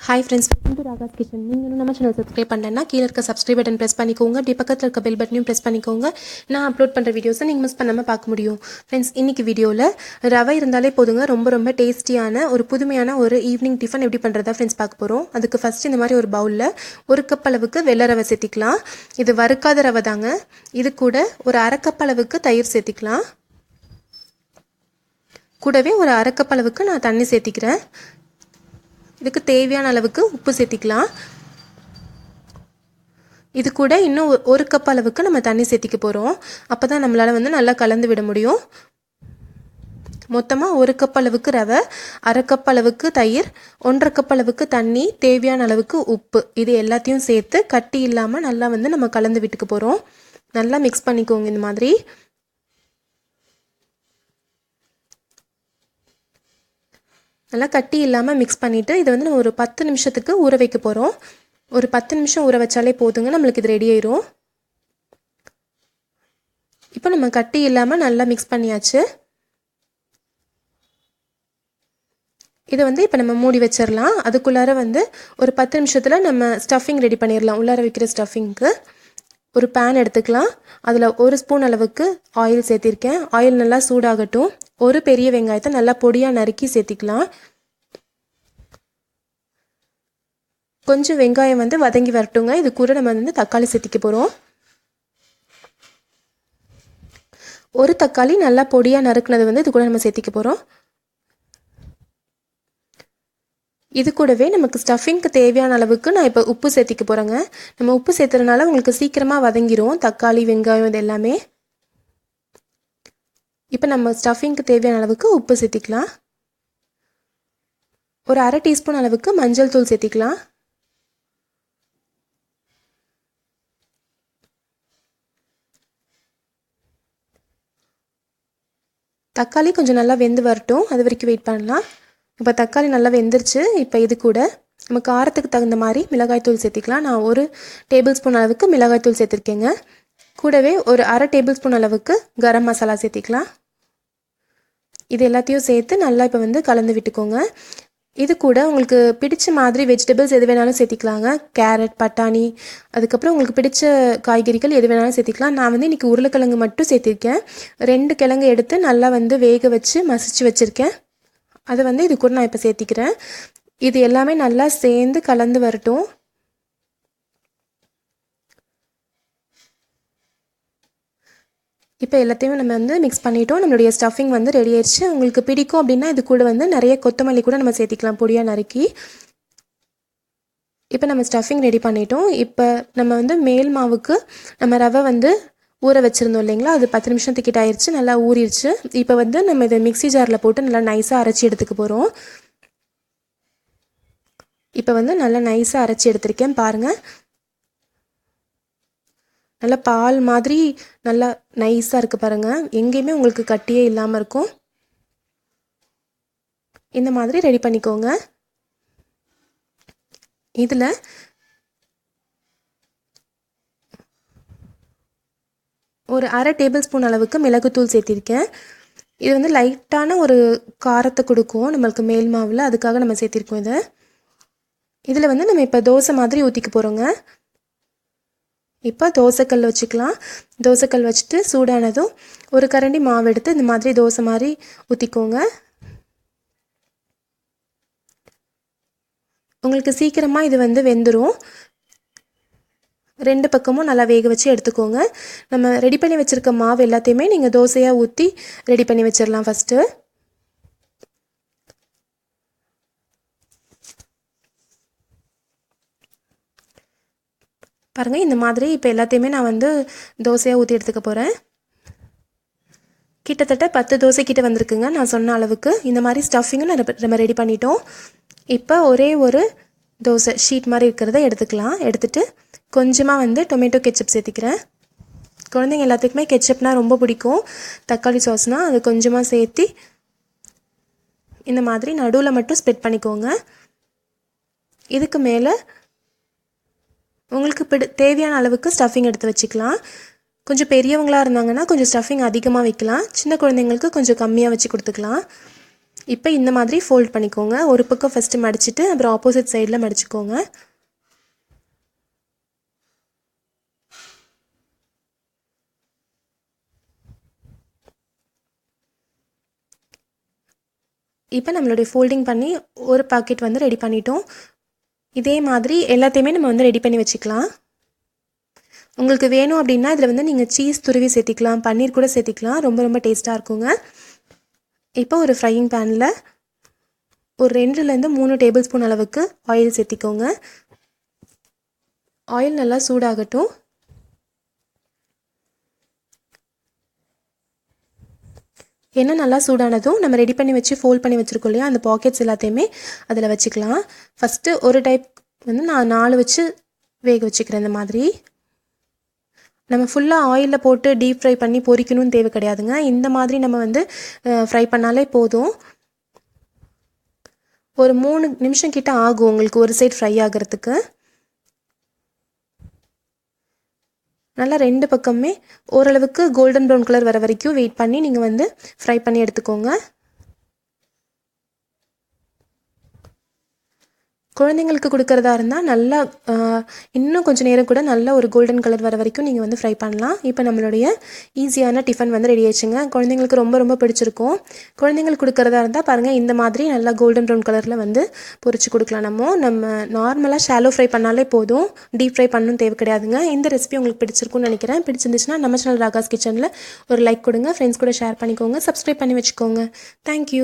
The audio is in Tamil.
Hi friends, welcome to Ragas kitchen. நீங்க இன்னும் நம்ம சேனல் சப்ஸ்கிரைப் பண்ணலன்னா கீழ இருக்க சப்ஸ்கிரைப் பட்டன் பிரஸ் பண்ணிக்கோங்க. அப்படியே பக்கத்துல இருக்க பெல் பட்டனையும் பிரஸ் பண்ணிக்கோங்க. நான் அப்லோட் பண்ற வீடியோஸை நீங்க மிஸ் பண்ணாம பார்க்க முடியும். ஃப்ரெண்ட்ஸ், இன்னைக்கு வீடியோல ரவை இருந்தாலே போதுங்க, ரொம்ப டேஸ்டியான ஒரு புதுமையான ஒரு ஈவினிங் டிஃபன் எப்படி பண்றதா ஃப்ரெண்ட்ஸ் பார்க்க போறோம். அதுக்கு ஃபர்ஸ்ட் இந்த மாதிரி ஒரு பவுல்ல 1 கப் அளவுக்கு வெள்ளை ரவை சேர்த்திக்கலாம். இது வறுக்காத ரவை தாங்க. இது கூட ஒரு 1/2 கப் அளவுக்கு தயிர் சேர்த்திக்கலாம். கூடவே ஒரு 1/2 கப் அளவுக்கு நான் தண்ணி சேர்த்திக்கிறேன். இதுக்கு தேவையான அளவுக்கு உப்பு சேர்த்திக்கலாம். இது கூட இன்னும் 1 கப் அளவுக்கு நம்ம தண்ணி சேர்த்திக்க போகிறோம். அப்போ தான் நம்மளால் நல்லா கலந்து விட முடியும். மொத்தமாக 1 கப் அளவுக்கு ரவை, 1/2 கப் அளவுக்கு தயிர், 1/2 கப் அளவுக்கு தண்ணி, தேவையான அளவுக்கு உப்பு, இது எல்லாத்தையும் சேர்த்து கட்டி இல்லாமல் நல்லா நம்ம கலந்து விட்டுக்க போகிறோம். நல்லா மிக்ஸ் பண்ணிக்கோங்க. இந்த மாதிரி நல்லா கட்டி இல்லாமல் மிக்ஸ் பண்ணிவிட்டு இதை நம்ம ஒரு 10 நிமிஷத்துக்கு ஊற வைக்க போகிறோம். ஒரு 10 நிமிஷம் ஊற வச்சாலே போதுங்க, நம்மளுக்கு இது ரெடி ஆயிரும். இப்போ நம்ம கட்டி இல்லாமல் நல்லா மிக்ஸ் பண்ணியாச்சு. இதை இப்போ நம்ம மூடி வச்சிடலாம். அதுக்குள்ளார ஒரு 10 நிமிஷத்தில் நம்ம ஸ்டஃபிங் ரெடி பண்ணிடலாம். உள்ளார வைக்கிற ஸ்டஃபிங்க்கு ஒரு பேன் எடுத்துக்கலாம். அதில் 1 ஸ்பூன் அளவுக்கு ஆயில் சேர்த்திருக்கேன். ஆயில் நல்லா சூடாகட்டும். ஒரு பெரிய வெங்காயத்தை நல்லா பொடியாக நறுக்கி சேர்த்திக்கலாம். கொஞ்சம் வெங்காயம் வதங்கி வரட்டுங்க. இது கூட நம்ம தக்காளி சேர்த்திக்க போகிறோம். ஒரு தக்காளி நல்லா பொடியாக நறுக்குனது இது கூட நம்ம சேர்த்திக்க போகிறோம். இது கூடவே நமக்கு ஸ்டஃபிங்க்கு தேவையான அளவுக்கு நான் இப்போ உப்பு சேர்த்திக்க போகிறேங்க. நம்ம உப்பு சேர்த்துறதுனால உங்களுக்கு சீக்கிரமாக வதங்கிரும் தக்காளி வெங்காயம் இது எல்லாமே. இப்போ நம்ம ஸ்டஃபிங்க்கு தேவையான அளவுக்கு உப்பு சேர்த்திக்கலாம். ஒரு 1/2 டீஸ்பூன் அளவுக்கு மஞ்சள் தூள் சேர்த்திக்கலாம். தக்காளி கொஞ்சம் நல்லா வெந்து வரட்டும், அது வரைக்கும் வெயிட் பண்ணலாம். இப்போ தக்காளி நல்லா வெந்துருச்சு. இப்போ இது கூட நம்ம காரத்துக்கு தகுந்த மாதிரி மிளகாய்த்தூள் சேர்த்திக்கலாம். நான் 1 டேபிள் ஸ்பூன் அளவுக்கு மிளகாய்த்தூள் சேர்த்திருக்கேங்க. கூடவே ஒரு 1/2 டேபிள் ஸ்பூன் அளவுக்கு கரம் மசாலா சேர்த்திக்கலாம். இது எல்லாத்தையும் சேர்த்து நல்லா இப்போ கலந்து விட்டுக்கோங்க. இது கூட உங்களுக்கு பிடிச்ச மாதிரி வெஜிடபிள்ஸ் எது வேணாலும் சேர்த்திக்கலாங்க. கேரட், பட்டாணி, அதுக்கப்புறம் உங்களுக்கு பிடிச்ச காய்கறிகள் எது வேணாலும் சேர்த்திக்கலாம். நான் இன்றைக்கி உருளைக்கிழங்கு மட்டும் சேர்த்திருக்கேன். 2 கிழங்கு எடுத்து நல்லா வேக வச்சு மசிச்சு வச்சுருக்கேன். அதை இது கூட நான் இப்போ சேர்த்திக்கிறேன். இது எல்லாமே நல்லா சேர்ந்து கலந்து வரட்டும். இப்போ எல்லாத்தையும் நம்ம மிக்ஸ் பண்ணிட்டோம். நம்மளுடைய ஸ்டஃபிங் ரெடி ஆயிடுச்சு. உங்களுக்கு பிடிக்கும் அப்படின்னா இது கூட நிறைய கொத்தமல்லி கூட நம்ம சேர்த்திக்கலாம் பொடியாக நறுக்கி. இப்போ நம்ம ஸ்டஃபிங் ரெடி பண்ணிட்டோம். இப்போ நம்ம மேல் மாவுக்கு நம்ம ரவை ஊற வச்சுருந்தோம் இல்லைங்களா, அது 10 நிமிஷத்துக்கிட்ட ஆயிடுச்சு. நல்லா ஊறிடுச்சு. இப்போ நம்ம இதை மிக்ஸி ஜாரில் போட்டு நல்லா நைஸாக அரைச்சி எடுத்துக்க போகிறோம். இப்போ நல்லா நைஸாக அரைச்சி எடுத்திருக்கேன் பாருங்கள். நல்லா பால் மாதிரி நல்லா நைஸாக இருக்குது பாருங்கள். எங்கேயுமே உங்களுக்கு கட்டியே இல்லாமல் இருக்கும். இந்த மாதிரி ரெடி பண்ணிக்கோங்க. இதில் ஒரு 1/2 டேபிள் ஸ்பூன் அளவுக்கு மிளகுத்தூள் சேர்த்திருக்கேன். இது லைட்டான ஒரு காரத்தை கொடுக்கும் நம்மளுக்கு மேல் மாவில், அதுக்காக நம்ம சேர்த்திருக்கோம். இதில் நம்ம இப்போ தோசை மாதிரி ஊற்றிக்க போகிறோங்க. இப்போ தோசைக்கல் வச்சுக்கலாம். தோசைக்கல் வச்சுட்டு சூடானதும் ஒரு கரண்டி மாவு எடுத்து இந்த மாதிரி தோசை மாதிரி ஊற்றிக்கோங்க. உங்களுக்கு சீக்கிரமாக இது வெந்துடும். 2 பக்கமும் நல்லா வேக வச்சு எடுத்துக்கோங்க. நம்ம ரெடி பண்ணி வச்சுருக்க மாவு எல்லாத்தையுமே நீங்கள் தோசையாக ஊற்றி ரெடி பண்ணி வச்சிடலாம் ஃபஸ்ட்டு. பாருங்கள், இந்த மாதிரி இப்போ எல்லாத்தையுமே நான் தோசையாக ஊற்றி எடுத்துக்க போகிறேன். கிட்டத்தட்ட 10 தோசை கிட்ட வந்திருக்குங்க நான் சொன்ன அளவுக்கு. இந்த மாதிரி ஸ்டஃபிங்கும் நம்ம ரெடி பண்ணிட்டோம். இப்போ ஒரே ஒரு தோசை ஷீட் மாதிரி இருக்கிறத எடுத்துக்கலாம். எடுத்துகிட்டு கொஞ்சமாக டொமேட்டோ கெச்சப் சேர்த்திக்கிறேன். குழந்தைங்க எல்லாத்துக்குமே கெச்சப்னால் ரொம்ப பிடிக்கும். தக்காளி சாஸ்னால் அது கொஞ்சமாக சேர்த்தி இந்த மாதிரி நடுவில் மட்டும் ஸ்ப்ரெட் பண்ணிக்கோங்க. இதுக்கு மேலே உங்களுக்கு தேவையான அளவுக்கு ஸ்டஃபிங் எடுத்து வச்சுக்கலாம். கொஞ்சம் பெரியவங்களாக இருந்தாங்கன்னா கொஞ்சம் ஸ்டஃபிங் அதிகமாக வைக்கலாம். சின்ன குழந்தைங்களுக்கு கொஞ்சம் கம்மியாக வச்சு கொடுத்துக்கலாம். இப்போ இந்த மாதிரி ஃபோல்ட் பண்ணிக்கோங்க. ஒரு பக்கம் ஃபஸ்ட்டு மடிச்சுட்டு அப்புறம் ஆப்போசிட் சைடில் மடிச்சுக்கோங்க. இப்போ நம்மளுடைய ஃபோல்டிங் பண்ணி ஒரு பாக்கெட் வந்து ரெடி பண்ணிட்டோம். இதே மாதிரி எல்லாத்தையுமே நம்ம வந்து ரெடி பண்ணி வச்சுக்கலாம். உங்களுக்கு வேணும் அப்படின்னா இதில் வந்து நீங்கள் சீஸ் துருவி சேர்த்திக்கலாம், பன்னீர் கூட சேர்த்திக்கலாம். ரொம்ப ரொம்ப டேஸ்ட்டாக இருக்குங்க. இப்போ ஒரு ஃப்ரையிங் பேனில் ஒரு 2லேருந்து 3 டேபிள் ஸ்பூன் அளவுக்கு ஆயில் சேர்த்திக்கோங்க. ஆயில் நல்லா சூடாகட்டும். எண்ணெய் நல்லா சூடானதும் நம்ம ரெடி பண்ணி வச்சு ஃபோல்ட் பண்ணி வச்சுருக்கோம் இல்லையா, அந்த பாக்கெட்ஸ் எல்லாத்தையுமே அதில் வச்சுக்கலாம். ஃபஸ்ட்டு ஒரு டைப் வந்து நான் 4 வச்சு வேக வச்சுக்கிறேன். இந்த மாதிரி நம்ம ஃபுல்லாக ஆயிலில் போட்டு டீப் ஃப்ரை பண்ணி பொரிக்கணும்னு தேவை கிடையாதுங்க. இந்த மாதிரி நம்ம வந்து ஃப்ரை பண்ணாலே போதும். ஒரு 3 நிமிஷம் கிட்ட ஆகும் உங்களுக்கு ஒரு சைடு ஃப்ரை ஆகிறதுக்கு. நல்லா 2 பக்கமே ஓரளவுக்கு கோல்டன் ப்ரௌன் கலர் வர வரைக்கும் வெயிட் பண்ணி நீங்கள் வந்து ஃப்ரை பண்ணி எடுத்துக்கோங்க. குழந்தைங்களுக்கு கொடுக்குறதா இருந்தால் நல்லா இன்னும் கொஞ்சம் நேரம் கூட நல்லா ஒரு கோல்டன் கலர் வர வரைக்கும் நீங்கள் வந்து ஃப்ரை பண்ணலாம். இப்போ நம்மளுடைய ஈஸியான டிஃபன் வந்து ரெடி ஆயிடுச்சுங்க. குழந்தைங்களுக்கு ரொம்ப ரொம்ப பிடிச்சிருக்கும். குழந்தைங்களுக்கு கொடுக்குறதா இருந்தால் பாருங்கள், இந்த மாதிரி நல்லா கோல்டன் ப்ரௌன் கலரில் வந்து பொரிச்சு கொடுக்கலாம். நம்ம நார்மலாக ஷாலோ ஃப்ரை பண்ணாலே போதும், டீப் ஃப்ரை பண்ணணும் தேவை கிடையாதுங்க. இந்த ரெசிபி உங்களுக்கு பிடிச்சிருக்கும்னு நினைக்கிறேன். பிடிச்சிருந்துச்சுன்னா நம்ம சேனல் ராகாஸ் கிச்சனில் ஒரு லைக் கொடுங்க, ஃப்ரெண்ட்ஸ் கூட ஷேர் பண்ணிக்கோங்க, சப்ஸ்கிரைப் பண்ணி வச்சுக்கோங்க. தேங்க்யூ.